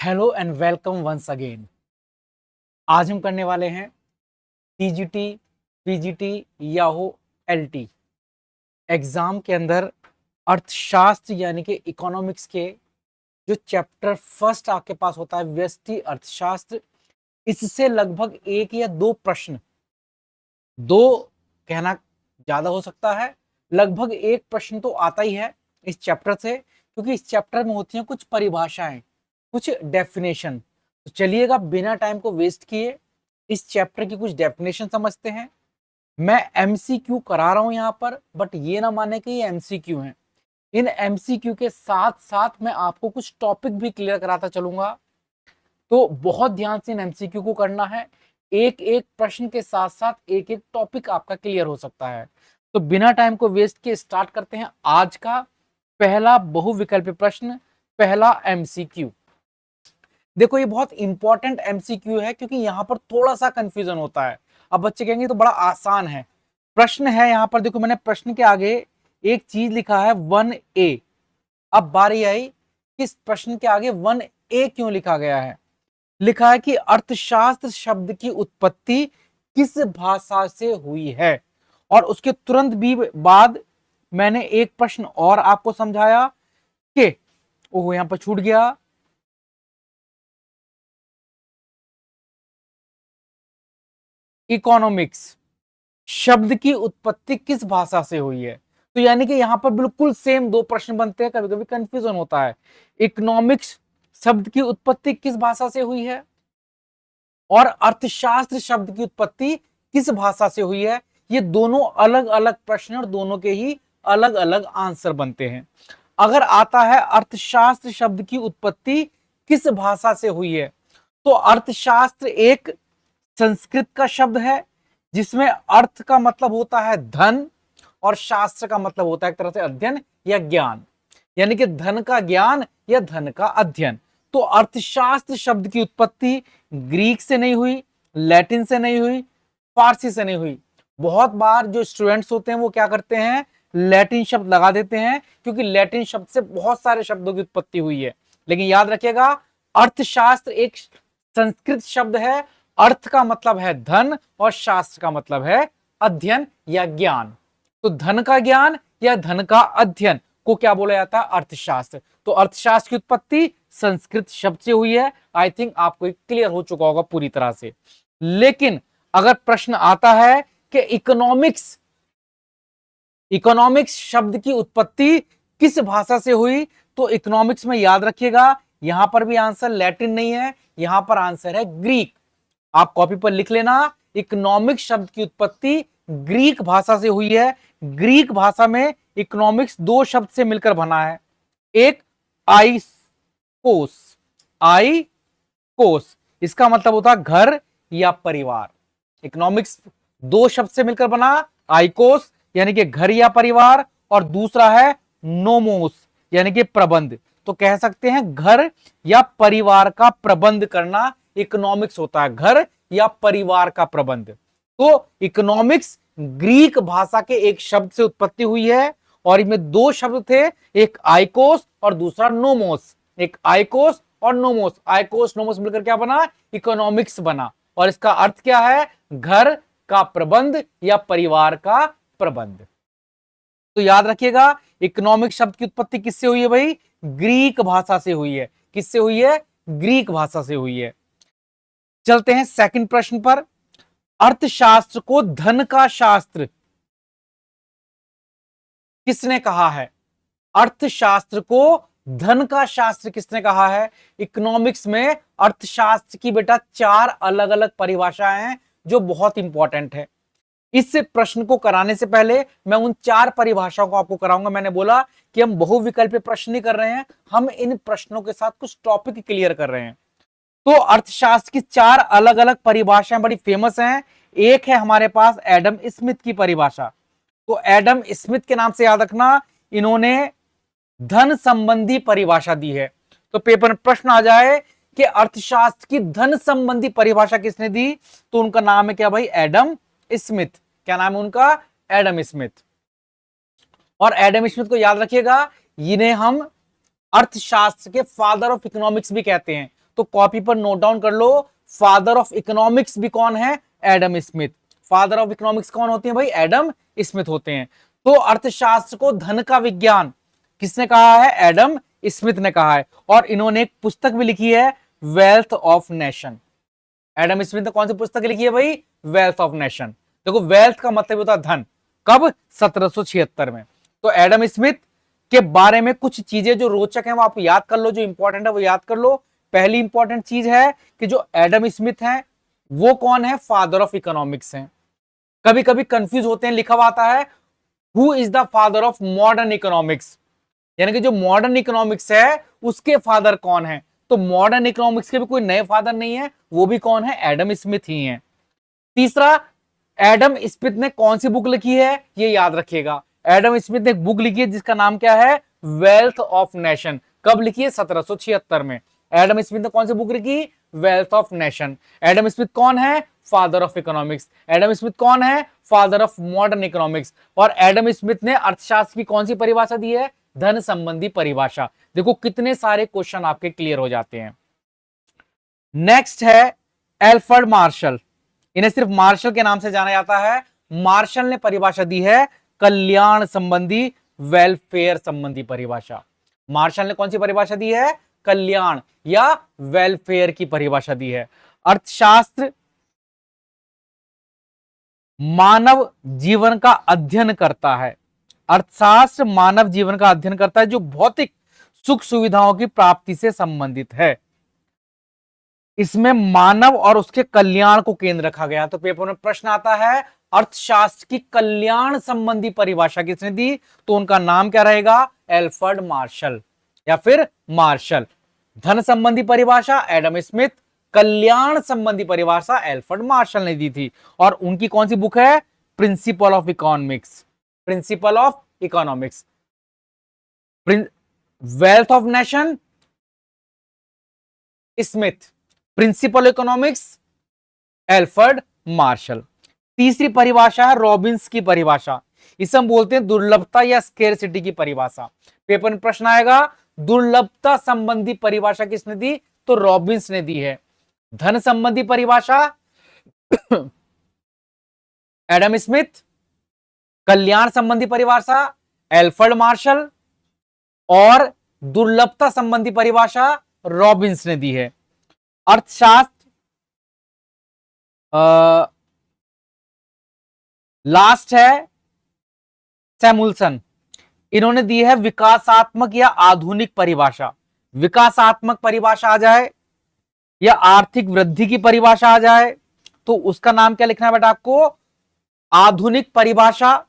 Hello and welcome once again. आज हम करने वाले हैं टीजीटी, पीजीटी या हो एलटी एग्जाम के अंदर अर्थशास्त्र यानी कि इकोनॉमिक्स के जो चैप्टर फर्स्ट आपके पास होता है व्यष्टि अर्थशास्त्र, इससे लगभग एक या दो प्रश्न, दो कहना ज्यादा हो सकता है, लगभग एक प्रश्न तो आता ही है इस चैप्टर से, क्योंकि इस चैप्टर में होती हैं कुछ परिभाषाएं, कुछ डेफिनेशन। तो चलिएगा बिना टाइम को वेस्ट किए इस चैप्टर की कुछ डेफिनेशन समझते हैं। मैं एमसीक्यू करा रहा हूं यहां पर, बट ये ना माने कि ये एमसीक्यू हैं। इन एमसीक्यू के साथ साथ मैं आपको कुछ टॉपिक भी क्लियर कराता चलूंगा, तो बहुत ध्यान से इन एमसीक्यू को करना है। एक एक प्रश्न के साथ साथ एक एक टॉपिक आपका क्लियर हो सकता है। तो बिना टाइम को वेस्ट किए स्टार्ट करते हैं आज का पहला बहुविकल्पीय प्रश्न, पहला एमसीक्यू। देखो ये बहुत इंपॉर्टेंट एमसीक्यू है क्योंकि यहां पर थोड़ा सा कंफ्यूजन होता है। अब बच्चे कहेंगे तो बड़ा आसान है। प्रश्न है यहां पर, देखो मैंने प्रश्न के आगे एक चीज लिखा है 1A। अब बारी आई किस प्रश्न के आगे 1A क्यों लिखा गया है। लिखा है कि अर्थशास्त्र शब्द की उत्पत्ति किस भाषा से हुई है, और उसके तुरंत भी बाद मैंने एक प्रश्न और आपको समझाया कि ओह यहां पर छूट गया, इकोनॉमिक्स शब्द की उत्पत्ति किस भाषा से हुई है। तो यानी कि यहां पर बिल्कुल सेम दो प्रश्न बनते हैं, कभी कभी कंफ्यूजन होता है। इकोनॉमिक्स शब्द की उत्पत्ति किस भाषा से हुई है और अर्थशास्त्र शब्द की उत्पत्ति किस भाषा से हुई है। ये दोनों अलग अलग प्रश्न और दोनों के ही अलग अलग आंसर बनते हैं। अगर आता है अर्थशास्त्र शब्द की उत्पत्ति किस भाषा से हुई है, तो अर्थशास्त्र एक संस्कृत का शब्द है जिसमें अर्थ का मतलब होता है धन और शास्त्र का मतलब होता है एक तरह से अध्ययन या ज्ञान, यानी कि धन का ज्ञान या धन का अध्ययन। तो अर्थशास्त्र शब्द की उत्पत्ति ग्रीक से नहीं हुई, लैटिन से नहीं हुई, फारसी से नहीं हुई। बहुत बार जो स्टूडेंट्स होते हैं वो क्या करते हैं, लैटिन शब्द लगा देते हैं, क्योंकि लैटिन शब्द से बहुत सारे शब्दों की उत्पत्ति हुई है। लेकिन याद रखिएगा अर्थशास्त्र एक संस्कृत शब्द है, अर्थ का मतलब है धन और शास्त्र का मतलब है अध्ययन या ज्ञान। तो धन का ज्ञान या धन का अध्ययन को क्या बोला जाता है, अर्थशास्त्र। तो अर्थशास्त्र की उत्पत्ति संस्कृत शब्द से हुई है। आई थिंक आपको क्लियर हो चुका होगा पूरी तरह से। लेकिन अगर प्रश्न आता है कि इकोनॉमिक्स, इकोनॉमिक्स शब्द की उत्पत्ति किस भाषा से हुई, तो इकोनॉमिक्स में याद रखिएगा यहां पर भी आंसर लैटिन नहीं है, यहां पर आंसर है ग्रीक। आप कॉपी पर लिख लेना, इकोनॉमिक्स शब्द की उत्पत्ति ग्रीक भाषा से हुई है। ग्रीक भाषा में इकोनॉमिक्स दो शब्द से मिलकर बना है, एक आइकोस, आइकोस इसका मतलब होता है घर या परिवार। इकोनॉमिक्स दो शब्द से मिलकर बना, आइकोस यानी कि घर या परिवार, और दूसरा है नोमोस यानी कि प्रबंध। तो कह सकते हैं घर या परिवार का प्रबंध करना इकोनॉमिक्स होता है, घर या परिवार का प्रबंध। तो इकोनॉमिक्स ग्रीक भाषा के एक शब्द से उत्पत्ति हुई है, और इनमें दो शब्द थे, एक आइकोस और दूसरा नोमोस। एक आइकोस और नोमोस, आइकोस नोमोस मिलकर क्या बना, इकोनॉमिक्स बना। और इसका अर्थ क्या है, घर का प्रबंध या परिवार का प्रबंध। तो याद रखिएगा इकोनॉमिक शब्द की उत्पत्ति किससे हुई है भाई, ग्रीक भाषा से हुई है। किससे हुई है, ग्रीक भाषा से हुई है। चलते हैं सेकंड प्रश्न पर। अर्थशास्त्र को धन का शास्त्र किसने कहा है। अर्थशास्त्र को धन का शास्त्र किसने कहा है। इकोनॉमिक्स में अर्थशास्त्र की बेटा चार अलग अलग परिभाषाएं हैं जो बहुत इंपॉर्टेंट है। इस प्रश्न को कराने से पहले मैं उन चार परिभाषाओं को आपको कराऊंगा। मैंने बोला कि हम बहुविकल्पीय प्रश्न नहीं कर रहे हैं, हम इन प्रश्नों के साथ कुछ टॉपिक क्लियर कर रहे हैं। तो अर्थशास्त्र की चार अलग अलग परिभाषाएं बड़ी फेमस हैं। एक है हमारे पास एडम स्मिथ की परिभाषा। तो एडम स्मिथ के नाम से याद रखना, इन्होंने धन संबंधी परिभाषा दी है। तो पेपर में प्रश्न आ जाए कि अर्थशास्त्र की धन संबंधी परिभाषा किसने दी, तो उनका नाम है क्या भाई, एडम स्मिथ। क्या नाम है उनका, एडम स्मिथ। और एडम स्मिथ को याद रखिएगा, इन्हें हम अर्थशास्त्र के फादर ऑफ इकोनॉमिक्स भी कहते हैं। तो कॉपी पर नोट डाउन कर लो, फादर ऑफ इकोनॉमिक्स भी कौन है? Adam Smith. Father of economics कौन होते हैं भाई? एडम स्मिथ होते हैं। तो अर्थशास्त्र को धन का विज्ञान किसने कहा है? एडम स्मिथ ने कहा है। और इन्होंने एक पुस्तक भी लिखी है, wealth of nation. Adam Smith ने कौन सी पुस्तक लिखी है भाई? Wealth of nation. देखो वेल्थ का मतलब होता है धन। कब? 1776 में। तो एडम स्मिथ के बारे में कुछ चीजें जो रोचक हैं वो आप याद कर लो, जो इंपॉर्टेंट है वो याद कर लो। पहली इंपॉर्टेंट चीज है कि जो एडम स्मिथ हैं वो कौन है? फादर ऑफ इकोनॉमिक्स हैं। कभी कभी कंफ्यूज होते हैं, लिखा हुआ आता है who is the father of modern economics, यानी कि जो मॉडर्न इकोनॉमिक्स है उसके फादर कौन है? तो मॉडर्न इकोनॉमिक्स के भी कोई नए फादर नहीं है, वो भी कौन है? एडम स्मिथ ही हैं। तीसरा, एडम स्मिथ ने कौन सी बुक लिखी है? ये याद रखिएगा, एडम स्मिथ ने एक बुक लिखी है जिसका नाम क्या है? Wealth of nation. कब लिखी है? 1776 में। एडम स्मिथ ने कौन सी बुक लिखी? Wealth of nation. Adam Smith कौन है? Father of economics. Adam Smith कौन है? Father of modern economics. और एडम स्मिथ ने अर्थशास्त्र की कौन सी परिभाषा दी है? धन संबंधी परिभाषा। देखो कितने सारे क्वेश्चन आपके क्लियर हो जाते हैं। नेक्स्ट है एल्फ्रेड मार्शल। इन्हें सिर्फ मार्शल के नाम से जाना जाता है। मार्शल ने परिभाषा दी है कल्याण संबंधी, वेलफेयर संबंधी परिभाषा। मार्शल ने कौन सी परिभाषा दी है? कल्याण या वेलफेयर की परिभाषा दी है। अर्थशास्त्र मानव जीवन का अध्ययन करता है। अर्थशास्त्र मानव जीवन का अध्ययन करता है जो भौतिक सुख सुविधाओं की प्राप्ति से संबंधित है। इसमें मानव और उसके कल्याण को केंद्र रखा गया। तो पेपर में प्रश्न आता है अर्थशास्त्र की कल्याण संबंधी परिभाषा किसने दी? तो उनका नाम क्या रहेगा? एल्फ्रेड मार्शल या फिर मार्शल। धन संबंधी परिभाषा एडम स्मिथ, कल्याण संबंधी परिभाषा एल्फ्रेड मार्शल ने दी थी। और उनकी कौन सी बुक है? Principle of economics. Principle of economics. Wealth of nation Smith, principle economics Alfred Marshall. तीसरी परिभाषा है रॉबिन्स की परिभाषा। इसे हम बोलते हैं दुर्लभता या स्केर्सिटी की परिभाषा। पेपर में प्रश्न आएगा दुर्लभता संबंधी परिभाषा किसने दी? तो रॉबिन्स ने दी है। धन संबंधी परिभाषा एडम स्मिथ, कल्याण संबंधी परिभाषा एल्फ्रेड मार्शल और दुर्लभता संबंधी परिभाषा रॉबिन्स ने दी है। अर्थशास्त्र लास्ट है सैमुअल्सन। इन्होंने दी है विकासात्मक या आधुनिक परिभाषा। विकासात्मक परिभाषा आ जाए या आर्थिक वृद्धि की परिभाषा आ जाए तो उसका नाम क्या लिखना है बेटा आपको? आधुनिक परिभाषा,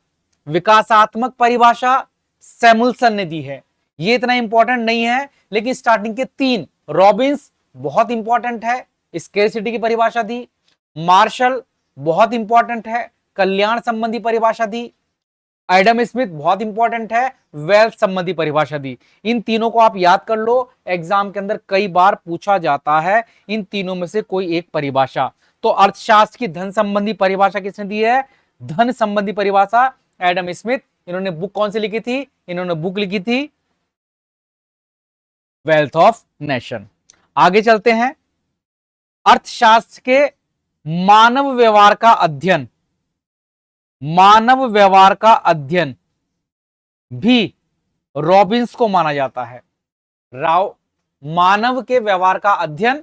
विकासात्मक परिभाषा सैमुअल्सन ने दी है। ये इतना इंपॉर्टेंट नहीं है, लेकिन स्टार्टिंग के तीन, रॉबिन्स बहुत इंपॉर्टेंट है, स्केर्सिटी की परिभाषा दी, मार्शल बहुत इंपॉर्टेंट है, कल्याण संबंधी परिभाषा दी, एडम स्मिथ बहुत इंपॉर्टेंट है, वेल्थ संबंधी परिभाषा दी। इन तीनों को आप याद कर लो, एग्जाम के अंदर कई बार पूछा जाता है इन तीनों में से कोई एक परिभाषा। तो अर्थशास्त्र की धन संबंधी परिभाषा किसने दी है? धन संबंधी परिभाषा एडम स्मिथ। इन्होंने बुक कौन सी लिखी थी? इन्होंने बुक लिखी थी वेल्थ ऑफ नेशन। आगे चलते हैं। अर्थशास्त्र के मानव व्यवहार का अध्ययन, मानव व्यवहार का अध्ययन भी रॉबिन्स को माना जाता है। मानव के व्यवहार का अध्ययन,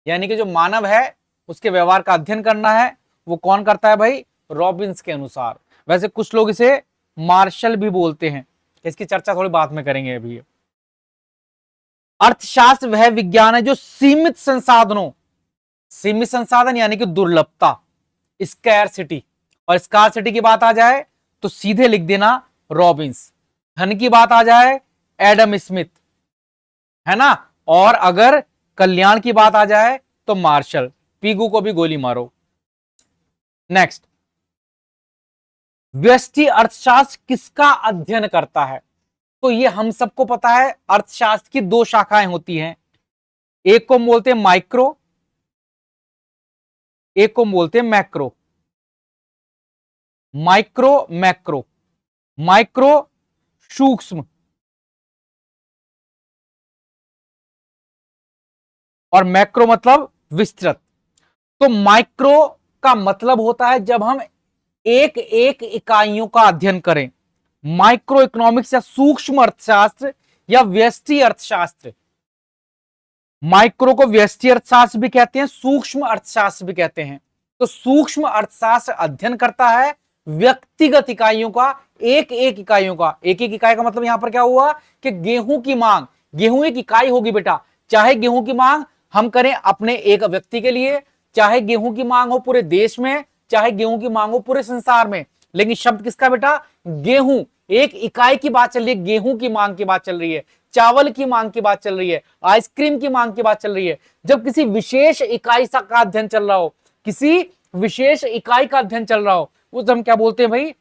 यानी कि जो मानव है उसके व्यवहार का अध्ययन करना है, वो कौन करता है भाई? रॉबिन्स के अनुसार। वैसे कुछ लोग इसे मार्शल भी बोलते हैं, इसकी चर्चा थोड़ी बाद में करेंगे अभी। अर्थशास्त्र वह विज्ञान है जो सीमित संसाधनों, सीमित संसाधन यानी कि दुर्लभता, स्कैरसिटी, और स्कैरसिटी की बात आ जाए तो सीधे लिख देना रॉबिन्स। धन की बात आ जाए एडम स्मिथ, है ना, और अगर कल्याण की बात आ जाए तो मार्शल। पीगू को भी गोली मारो। नेक्स्ट, व्यष्टि अर्थशास्त्र किसका अध्ययन करता है? तो ये हम सबको पता है, अर्थशास्त्र की दो शाखाएं होती हैं, एक को बोलते हैं माइक्रो, एक को बोलते हैं मैक्रो। माइक्रो मैक्रो, माइक्रो सूक्ष्म और मैक्रो मतलब विस्तृत। तो माइक्रो का मतलब होता है जब हम एक एक इकाइयों का अध्ययन करें। माइक्रो इकोनॉमिक्स या सूक्ष्म अर्थशास्त्र या व्यष्टि अर्थशास्त्र। माइक्रो को व्यष्टि अर्थशास्त्र भी कहते हैं, सूक्ष्म अर्थशास्त्र भी कहते हैं। तो सूक्ष्म अर्थशास्त्र अध्ययन करता है व्यक्तिगत इकाइयों का, एक एक इकाइयों का। एक एक इकाई का मतलब यहां पर क्या हुआ कि गेहूं की मांग, गेहूं एक इकाई होगी बेटा। चाहे गेहूं की मांग हम करें अपने एक व्यक्ति के लिए, चाहे गेहूं की मांग हो पूरे देश में, चाहे गेहूं की मांग हो पूरे संसार में, लेकिन शब्द किसका बेटा? गेहूं। एक इकाई की बात चल रही है, गेहूं की मांग की बात चल रही है, चावल की मांग की बात चल रही है, आइसक्रीम की मांग की बात चल रही है। जब किसी विशेष इकाई का अध्ययन चल रहा हो, किसी विशेष इकाई का अध्ययन चल रहा हो, उस हम क्या बोलते हैं भाई?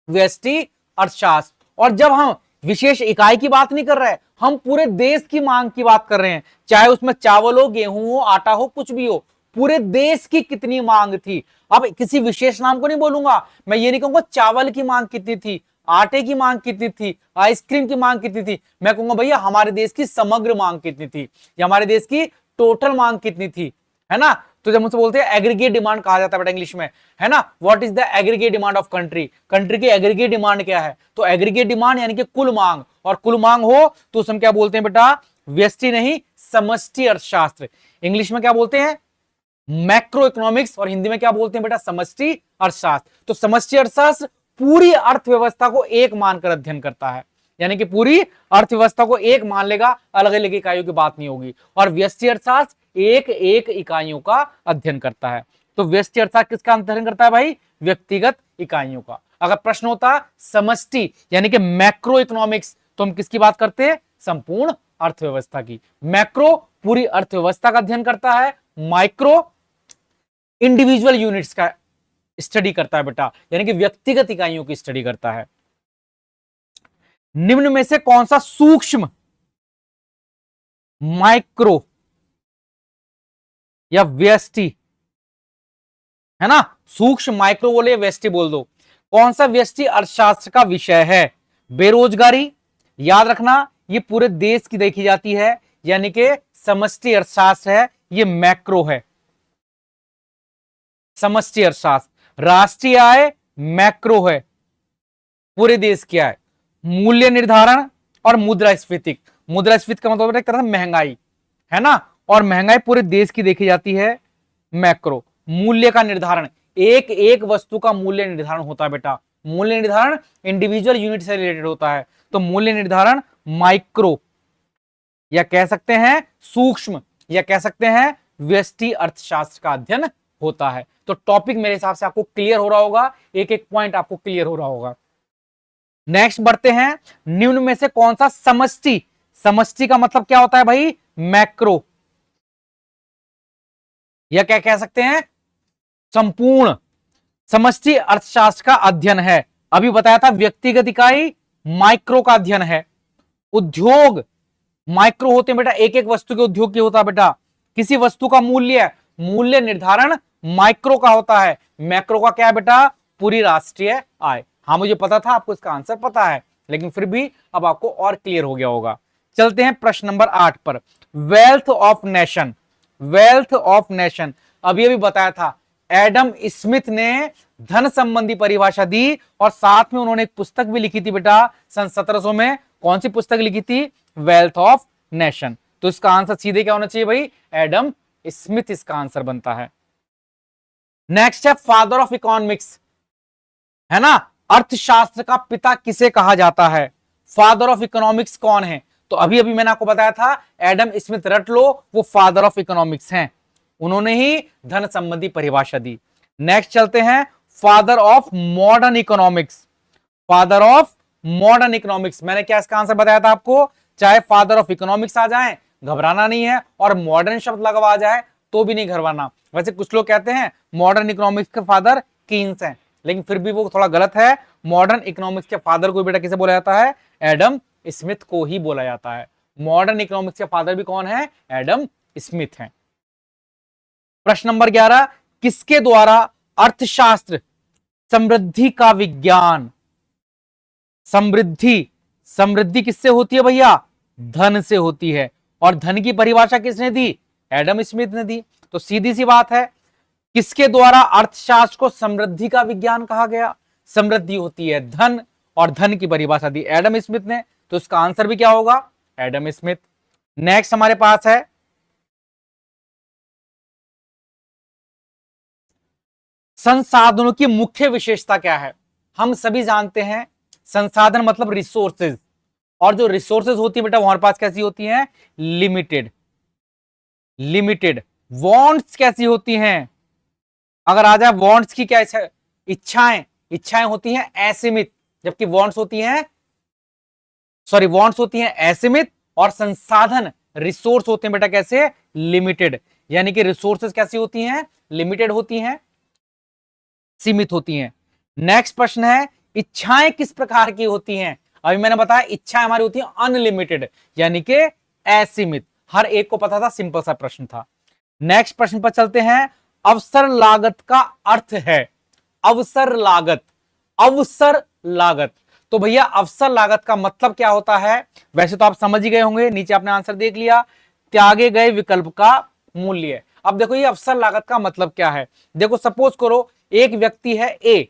व्यष्टि अर्थशास्त्र। और जब हम विशेष इकाई की बात नहीं कर रहे हैं, हम पूरे देश की मांग की बात कर रहे हैं, चाहे उसमें चावल हो, गेहूं हो, आटा हो, कुछ भी हो, पूरे देश की कितनी मांग थी। अब किसी विशेष नाम को नहीं बोलूंगा, मैं ये नहीं कहूंगा चावल की मांग कितनी थी, आटे की मांग कितनी थी, आइसक्रीम की मांग कितनी थी। मैं कहूंगा भैया हमारे देश की समग्र मांग कितनी थी, या हमारे देश की टोटल मांग कितनी थी, है ना। तो जब मुझसे बोलते हैं एग्रीगेट डिमांड कहा जाता है बेटा इंग्लिश में, है ना। What is the aggregate demand of country? Country की एग्रीगेट डिमांड क्या है? तो एग्रीगेट डिमांड यानी कि कुल मांग, और कुल मांग हो तो हम क्या बोलते हैं बेटा? व्यष्टि नहीं, समष्टि अर्थशास्त्र। इंग्लिश में क्या बोलते हैं? मैक्रो इकोनॉमिक्स, और हिंदी में क्या बोलते हैं बेटा? समष्टि अर्थशास्त्र। तो समष्टि अर्थशास्त्र पूरी अर्थव्यवस्था को एक मानकर अध्ययन करता है, यानी कि पूरी अर्थव्यवस्था को एक मान लेगा, अलग अलग इकाइयों की बात नहीं होगी। और व्यष्टि अर्थशास्त्र एक एक इकाइयों का अध्ययन करता है। तो व्यष्टि अर्थशास्त्र किसका अध्ययन करता है भाई? व्यक्तिगत इकाइयों का। अगर प्रश्न होता समष्टि यानी कि मैक्रो इकोनॉमिक्स, तो हम किसकी बात करते हैं? संपूर्ण अर्थव्यवस्था की। मैक्रो पूरी अर्थव्यवस्था का अध्ययन करता है, माइक्रो इंडिविजुअल यूनिट्स का स्टडी करता है बेटा, यानी कि व्यक्तिगत इकाइयों की स्टडी करता है। निम्न में से कौन सा सूक्ष्म माइक्रो या व्यष्टि, है ना, सूक्ष्म माइक्रो बोले व्यष्टि बोल दो, कौन सा व्यष्टि अर्थशास्त्र का विषय है? बेरोजगारी। याद रखना ये पूरे देश की देखी जाती है, यानी कि समष्टि अर्थशास्त्र है, ये मैक्रो है। समष्टि अर्थशास्त्र। राष्ट्रीय आय मैक्रो है, पूरे देश की आय। मूल्य निर्धारण और मुद्रास्फीति। मुद्रास्फीति का मतलब एक तरह से महंगाई, है ना, और महंगाई पूरे देश की देखी जाती है, मैक्रो। मूल्य का निर्धारण, एक एक वस्तु का मूल्य निर्धारण होता है बेटा। मूल्य निर्धारण इंडिविजुअल यूनिट से रिलेटेड होता है, तो मूल्य निर्धारण माइक्रो, या कह सकते हैं सूक्ष्म, या कह सकते हैं व्यष्टि अर्थशास्त्र का अध्ययन होता है। तो टॉपिक मेरे हिसाब से आपको क्लियर हो रहा होगा, एक एक पॉइंट आपको क्लियर हो रहा होगा। नेक्स्ट बढ़ते हैं, निम्न में से कौन सा समष्टि, समष्टि का मतलब क्या होता है भाई? मैक्रो, या क्या कह सकते हैं? संपूर्ण समष्टि अर्थशास्त्र का अध्ययन है। अभी बताया था व्यक्तिगत इकाई माइक्रो का अध्ययन है। उद्योग माइक्रो होते हैं बेटा, एक एक वस्तु के उद्योग की होता है बेटा। किसी वस्तु का मूल्य, मूल्य निर्धारण माइक्रो का होता है। मैक्रो का क्या है बेटा? पूरी राष्ट्रीय आय। हाँ मुझे पता था आपको इसका आंसर पता है, लेकिन फिर भी अब आपको और क्लियर हो गया होगा। चलते हैं प्रश्न नंबर 8 पर। Wealth of nation, wealth of nation अभी अभी बताया था, एडम स्मिथ ने धन संबंधी परिभाषा दी, और साथ में उन्होंने एक पुस्तक भी लिखी थी बेटा सन 1700 में। कौन सी पुस्तक लिखी थी? Wealth of nation. तो इसका आंसर सीधे क्या होना चाहिए भाई? एडम स्मिथ इसका आंसर बनता है। नेक्स्ट है फादर ऑफ इकोनॉमिक्स, है ना, अर्थशास्त्र का पिता किसे कहा जाता है? फादर ऑफ इकोनॉमिक्स कौन है? तो अभी अभी मैंने आपको बताया था एडम स्मिथ, रट लो, वो फादर ऑफ इकोनॉमिक्स हैं, उन्होंने ही धन संबंधी परिभाषा दी। नेक्स्ट चलते हैं, father of modern economics, father of modern economics. मैंने क्या इसका आंसर बताया था आपको? चाहे फादर ऑफ इकोनॉमिक्स आ जाए घबराना नहीं है, और मॉडर्न शब्द लगवा जाए तो भी नहीं घबराना। वैसे कुछ लोग कहते हैं मॉडर्न इकोनॉमिक्स के फादर कीन्स हैं, लेकिन फिर भी वो थोड़ा गलत है। मॉडर्न इकोनॉमिक्स के फादर को बेटा किसे बोला जाता है? एडम स्मिथ को ही बोला जाता है। मॉडर्न इकोनॉमिक्स के फादर भी कौन है? एडम स्मिथ हैं। प्रश्न नंबर 11, किसके द्वारा अर्थशास्त्र समृद्धि का विज्ञान, समृद्धि, समृद्धि किससे होती है भैया? धन से होती है। और धन की परिभाषा किसने दी? एडम स्मिथ ने दी। तो सीधी सी बात है, किसके द्वारा अर्थशास्त्र को समृद्धि का विज्ञान कहा गया? समृद्धि होती है धन, और धन की परिभाषा दी एडम स्मिथ ने, तो इसका आंसर भी क्या होगा? Adam Smith. नेक्स्ट हमारे पास है संसाधनों की मुख्य विशेषता क्या है? हम सभी जानते हैं संसाधन मतलब रिसोर्सेज, और जो रिसोर्सेज होती है बेटा हमारे पास कैसी होती हैं? लिमिटेड। लिमिटेड। वांट्स कैसी होती हैं? अगर आ जाए वांट्स की क्या इच्छाएं, इच्छाएं होती हैं असीमित, जबकि वांट्स होती हैं, सॉरी वांट्स होती हैं असीमित, और संसाधन रिसोर्स होते हैं बेटा कैसे? लिमिटेड। यानी कि रिसोर्सेज कैसी होती हैं? लिमिटेड होती हैं, सीमित होती हैं। नेक्स्ट प्रश्न है, इच्छाएं किस प्रकार की होती हैं? अभी मैंने बताया इच्छाएं हमारी होती हैं अनलिमिटेड, यानी कि असीमित। हर एक को पता था, सिंपल सा प्रश्न था। नेक्स्ट प्रश्न पर चलते हैं, अवसर लागत का अर्थ है। अवसर लागत, अवसर लागत। तो भैया अवसर लागत का मतलब क्या होता है? वैसे तो आप समझ ही गए होंगे, नीचे आपने आंसर देख लिया, त्यागे गए विकल्प का मूल्य। अब देखो ये अवसर लागत का मतलब क्या है। देखो सपोज करो एक व्यक्ति है ए,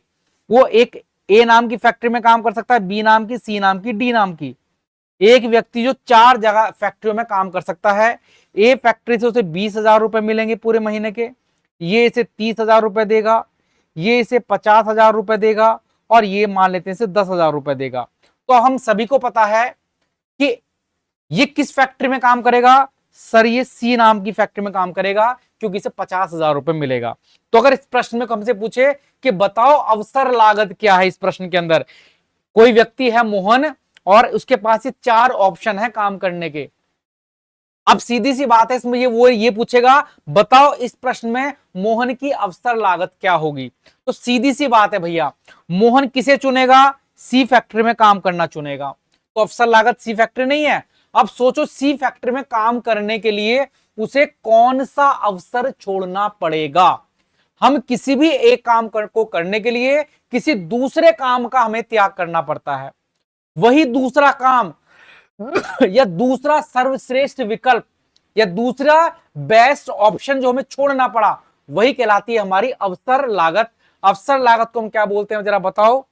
वो एक ए नाम की फैक्ट्री में काम कर सकता है, बी नाम की, सी नाम की, डी नाम की। एक व्यक्ति जो 4 जगह फैक्ट्रियों में काम कर सकता है। ए फैक्ट्री से उसे 20,000 रुपए मिलेंगे पूरे महीने के, ये इसे 30,000 रुपए देगा, ये इसे 50,000 रुपए देगा, और ये मान लेते हैं इसे 10,000 रुपए देगा। तो हम सभी को पता है कि ये किस फैक्ट्री में काम करेगा? सर ये सी नाम की फैक्ट्री में काम करेगा, क्योंकि इसे 50,000 रुपए मिलेगा। तो अगर इस प्रश्न में हमसे पूछे कि बताओ अवसर लागत क्या है, इस प्रश्न के अंदर कोई व्यक्ति है मोहन, और उसके पास ये 4 ऑप्शन है काम करने के। अब सीधी सी बात है, इसमें ये पूछेगा बताओ इस प्रश्न में मोहन की अवसर लागत क्या होगी। तो सीधी सी बात है भैया, मोहन किसे चुनेगा? सी फैक्ट्री में काम करना चुनेगा। तो अवसर लागत सी फैक्ट्री नहीं है। अब सोचो सी फैक्ट्री में काम करने के लिए उसे कौन सा अवसर छोड़ना पड़ेगा? हम किसी भी एक काम को करने के लिए किसी दूसरे काम का हमें त्याग करना पड़ता है। वही दूसरा काम या दूसरा सर्वश्रेष्ठ विकल्प या दूसरा बेस्ट ऑप्शन जो हमें छोड़ना पड़ा, वही कहलाती है हमारी अवसर लागत। अवसर लागत को हम क्या बोलते हैं जरा बताओ?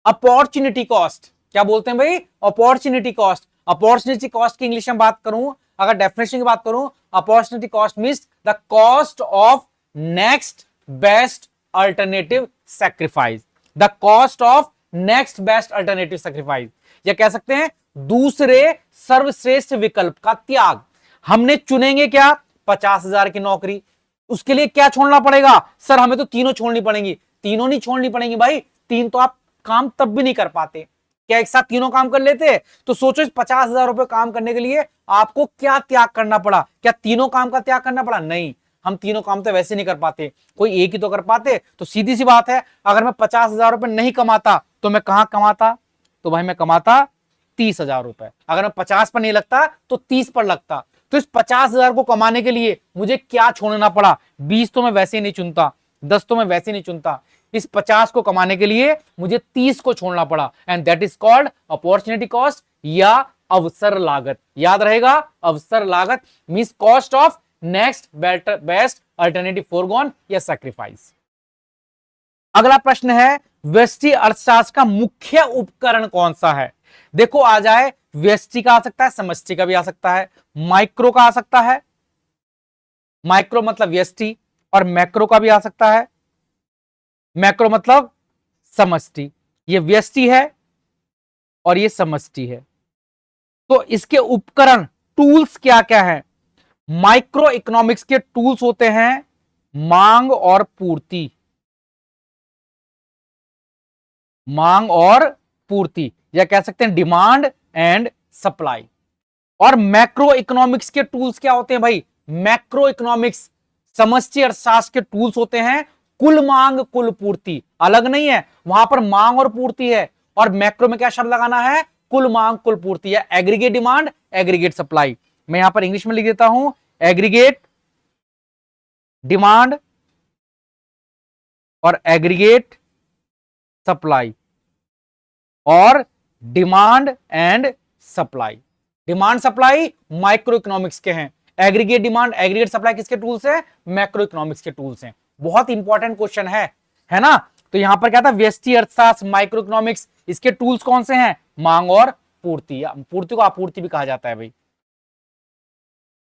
Opportunity cost. क्या बोलते हैं भाई? Opportunity cost. अपॉर्चुनिटी कॉस्ट की इंग्लिश में बात करूं, अगर डेफिनेशन की बात करूं, opportunity cost means the cost of next best alternative sacrifice. The cost of next best alternative sacrifice, या कह सकते हैं दूसरे सर्वश्रेष्ठ विकल्प का त्याग। हमने चुनेंगे क्या? 50,000 की नौकरी। उसके लिए क्या छोड़ना पड़ेगा? सर हमें तो तीनों छोड़नी पड़ेंगी। तीनों नहीं छोड़नी पड़ेंगी भाई, तीन तो आप काम तब भी नहीं कर पाते। क्या एक साथ तीनों काम कर लेते? तो सोचो इस 50,000 रुपए काम करने के लिए आपको क्या त्याग करना पड़ा? क्या तीनों काम का त्याग करना पड़ा? नहीं, हम तीनों काम तो वैसे नहीं कर पाते, कोई एक ही तो कर पाते। तो सीधी सी बात है, अगर मैं 50,000 रुपए नहीं कमाता तो मैं कहां कमाता? तो भाई मैं कमाता 30,000 रुपए। अगर मैं 50 पर नहीं लगता तो 30 पर लगता। तो इस 50,000 को कमाने के लिए मुझे क्या छोड़ना पड़ा? 20 तो मैं वैसे ही नहीं चुनता, 10 तो मैं वैसे ही नहीं चुनता। इस 50 को कमाने के लिए मुझे 30 को छोड़ना पड़ा, and that is called opportunity cost या अवसर लागत। याद रहेगा, अवसर लागत means cost of next best alternative forgone या सैक्रिफाइस। अगला प्रश्न है, व्यष्टि अर्थशास्त्र का मुख्य उपकरण कौन सा है? देखो आ जाए, व्यष्टि का आ सकता है, समष्टि का भी आ सकता है, माइक्रो का आ सकता है, माइक्रो मतलब व्यष्टि, और मैक्रो का भी आ सकता है, मैक्रो मतलब समष्टि। ये व्यष्टि है और ये समष्टि है। तो इसके उपकरण टूल्स क्या क्या है? माइक्रो इकोनॉमिक्स के टूल्स होते हैं मांग और पूर्ति, मांग और पूर्ति, या कह सकते हैं डिमांड एंड सप्लाई। और मैक्रो इकोनॉमिक्स के टूल्स क्या होते हैं भाई? मैक्रो इकोनॉमिक्स समष्टि अर्थशास्त्र के टूल्स होते हैं कुल मांग कुल पूर्ति। अलग नहीं है, वहां पर मांग और पूर्ति है, और मैक्रो में क्या शब्द लगाना है? कुल मांग कुल पूर्ति, या एग्रीगेट डिमांड एग्रीगेट सप्लाई। मैं यहां पर इंग्लिश में लिख देता हूं, एग्रीगेट डिमांड और एग्रीगेट सप्लाई, और demand and supply. Demand supply micro economics के हैं, एग्रीगेट डिमांड, एग्रीगेट सप्लाई किसके टूल्स है? मैक्रो इकोनॉमिक्स के टूल्स हैं। बहुत इंपॉर्टेंट क्वेश्चन है ना। तो यहां पर क्या था, व्यष्टि अर्थशास्त्र, माइक्रो इकोनॉमिक्स, इसके टूल्स कौन से हैं? मांग और पूर्ति, पूर्ति को आपूर्ति भी कहा जाता है भाई।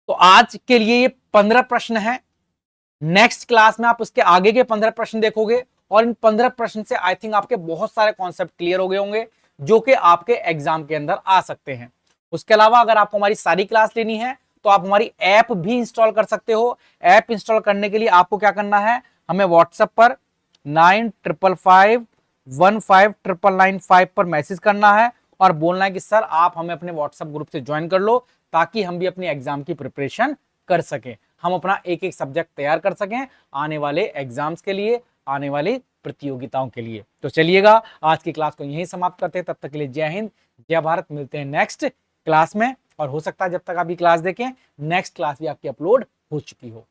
तो आज के लिए ये 15 प्रश्न है। नेक्स्ट क्लास में आप उसके आगे के 15 प्रश्न देखोगे और इन 15 प्रश्न से आई थिंक आपके बहुत सारे कॉन्सेप्ट क्लियर हो गए होंगे जो कि आपके एग्जाम के अंदर आ सकते हैं। उसके अलावा अगर आपको हमारी सारी क्लास लेनी है तो आप हमारी ऐप भी इंस्टॉल कर सकते हो। ऐप इंस्टॉल करने के लिए आपको क्या करना है, हमें व्हाट्सएप पर 9555159995 पर मैसेज करना है और बोलना है कि सर आप हमें अपने व्हाट्सएप ग्रुप से ज्वाइन कर लो, ताकि हम भी अपनी एग्जाम की प्रिपरेशन कर सकें, हम अपना एक एक सब्जेक्ट तैयार कर सकें आने वाले एग्जाम्स के लिए, आने वाली प्रतियोगिताओं के लिए। तो चलिएगा आज की क्लास को यहीं समाप्त करते हैं। तब तक के लिए जय हिंद, जय भारत। मिलते हैं नेक्स्ट क्लास में, और हो सकता है जब तक आप ये क्लास देखें नेक्स्ट क्लास भी आपकी अपलोड हो चुकी हो।